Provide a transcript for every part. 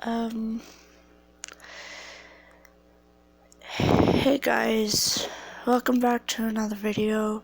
Um, hey guys, welcome back to another video.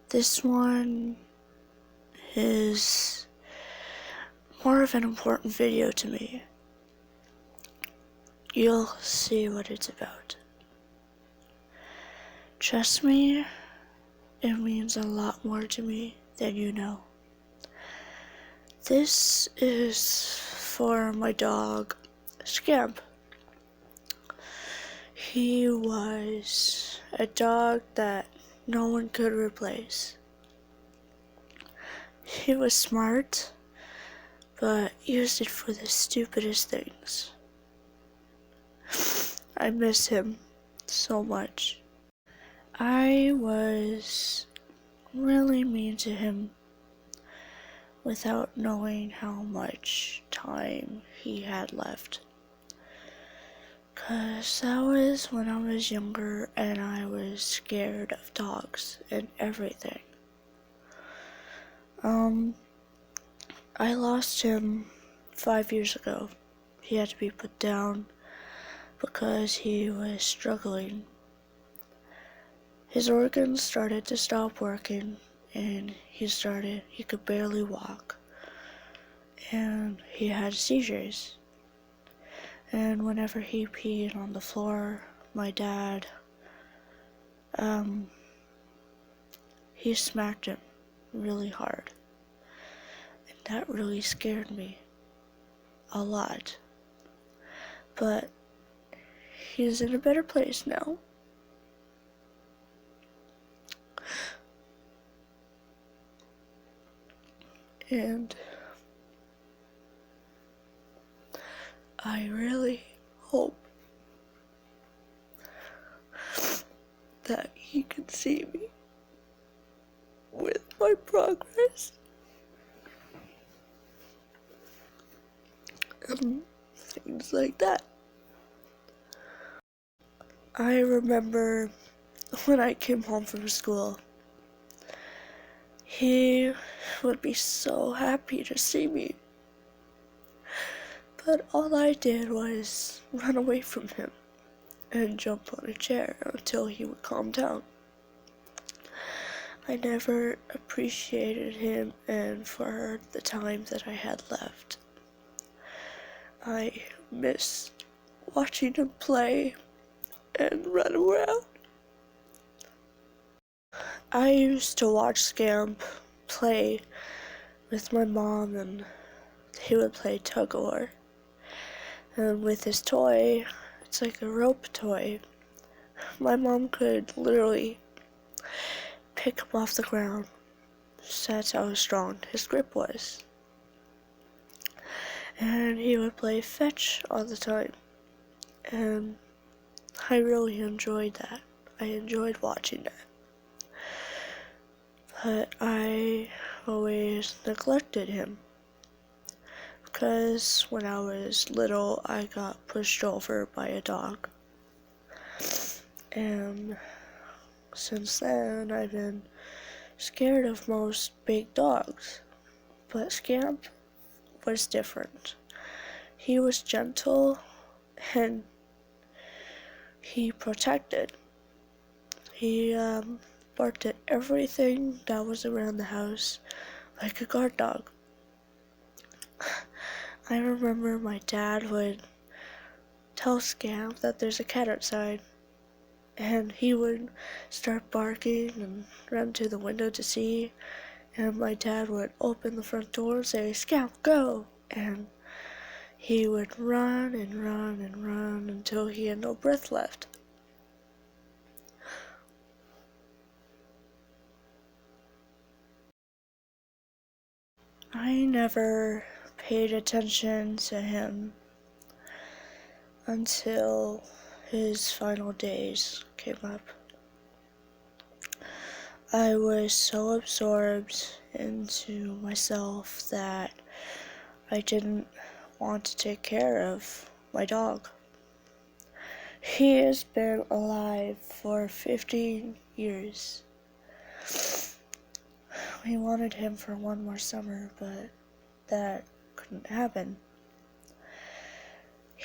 This one is more of an important video to me. You'll see what it's about. Trust me, it means a lot more to me than you know. This is for my dog, Scamp. He was a dog that no one could replace. He was smart, but used it for the stupidest things. I miss him so much. I was really mean to him without knowing how much time he had left. 'Cause that was when I was younger and I was scared of dogs and everything. I lost him 5 years ago. He had to be put down because he was struggling. His organs started to stop working and he could barely walk. And he had seizures. And whenever he peed on the floor, my dad, he smacked him really hard. And that really scared me a lot. But he's in a better place now. And I really hope that he can see me with my progress. Things like that. I remember when I came home from school, he would be so happy to see me. But all I did was run away from him and jump on a chair until he would calm down. I never appreciated him and for the time that I had left. I miss watching him play and run around. I used to watch Scamp play with my mom, and he would play tug-of-war. And with his toy, it's like a rope toy. My mom could literally pick him off the ground. So that's how strong his grip was. And he would play fetch all the time. And I really enjoyed that. I enjoyed watching that. But I always neglected him. Because when I was little, I got pushed over by a dog. And since then, I've been scared of most big dogs. But Scamp was different. He was gentle and he protected. He barked at everything that was around the house like a guard dog. I remember my dad would tell Scamp that there's a cat outside, and he would start barking and run to the window to see, and my dad would open the front door and say, "Scamp, go!" And he would run and run and run until he had no breath left. I never paid attention to him until his final days came up. I was so absorbed into myself that I didn't want to take care of my dog. He has been alive for 15 years. We wanted him for one more summer, but that couldn't happen.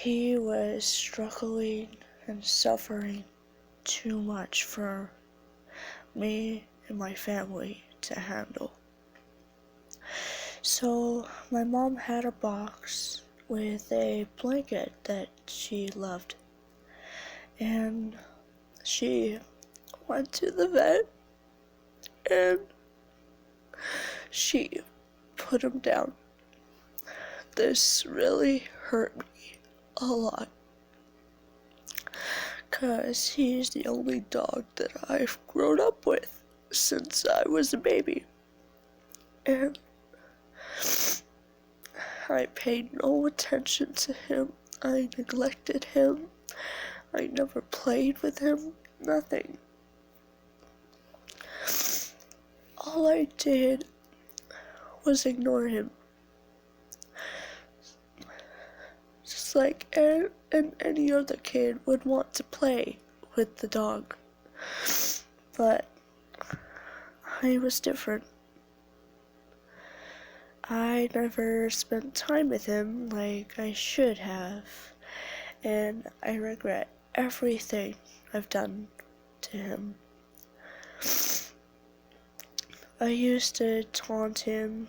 He was struggling and suffering too much for me and my family to handle. So my mom had a box with a blanket that she loved, and she went to the vet and she put him down. This really hurt me a lot, cause he's the only dog that I've grown up with since I was a baby. And I paid no attention to him. I neglected him. I never played with him. Nothing. All I did was ignore him. Just like any other kid would want to play with the dog. But I was different. I never spent time with him like I should have, and I regret everything I've done to him. I used to taunt him,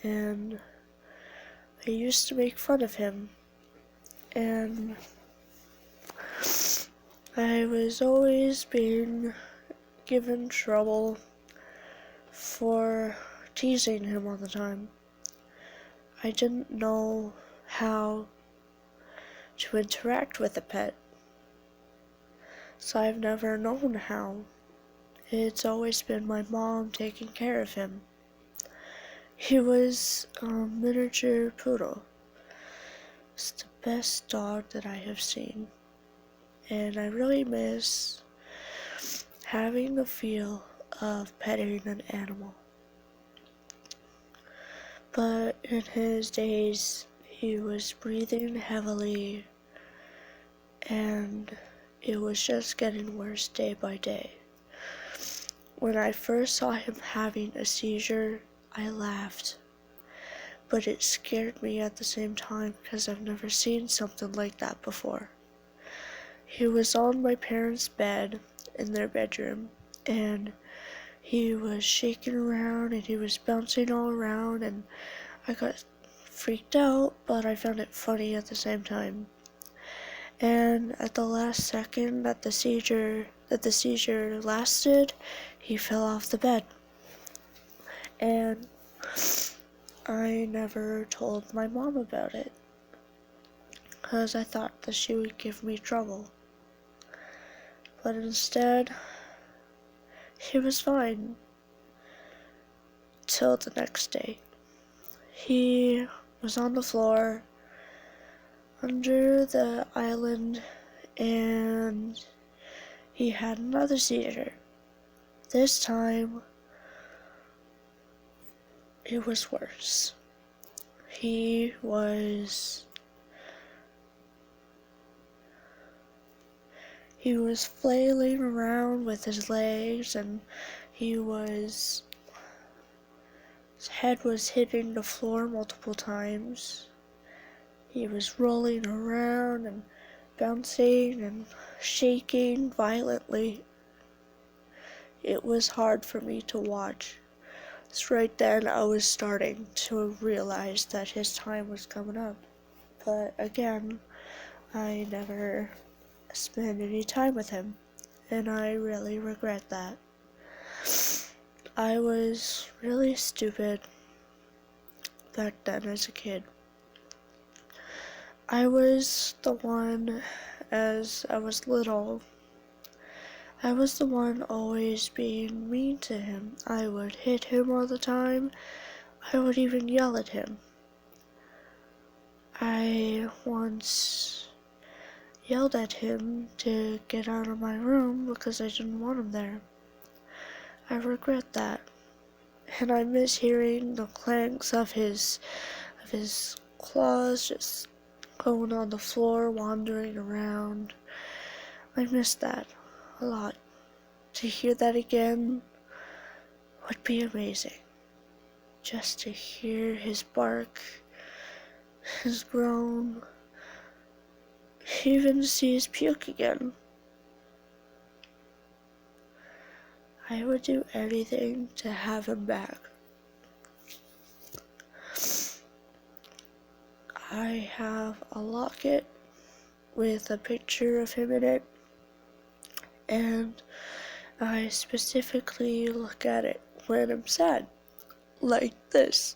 and I used to make fun of him, and I was always being given trouble for teasing him all the time. I didn't know how to interact with a pet, so I've never known how. It's always been my mom taking care of him. He was a miniature poodle. It's the best dog that I have seen, and I really miss having the feel of petting an animal. But in his days, he was breathing heavily, and it was just getting worse day by day. When I first saw him having a seizure, I laughed, but it scared me at the same time because I've never seen something like that before. He was on my parents' bed in their bedroom, and he was shaking around and he was bouncing all around, and I got freaked out, but I found it funny at the same time. And at the last second that the seizure lasted, he fell off the bed. And I never told my mom about it, because I thought that she would give me trouble. But instead, he was fine till the next day. He was on the floor under the island, and he had another seizure. This time, it was worse. He was flailing around with his legs, and his head was hitting the floor multiple times. He was rolling around and bouncing and shaking violently. It was hard for me to watch. It's right then I was starting to realize that his time was coming up. But again, I never spent any time with him, and I really regret that. I was really stupid back then as a kid. I was the one, as I was little, I was the one always being mean to him. I would hit him all the time. I would even yell at him. I once yelled at him to get out of my room because I didn't want him there. I regret that. And I miss hearing the clanks of his claws just going on the floor, wandering around. I miss that a lot. To hear that again would be amazing. Just to hear his bark, his groan, even to see his puke again. I would do anything to have him back. I have a locket with a picture of him in it, and I specifically look at it when I'm sad, like this.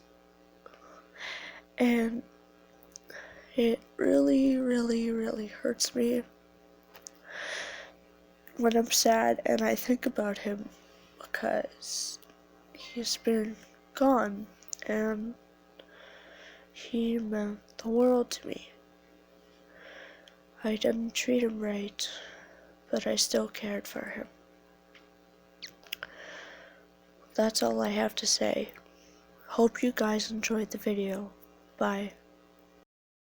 And it really, really, really hurts me when I'm sad and I think about him, because he's been gone and he meant the world to me. I didn't treat him right, but I still cared for him. That's all I have to say. Hope you guys enjoyed the video. Bye.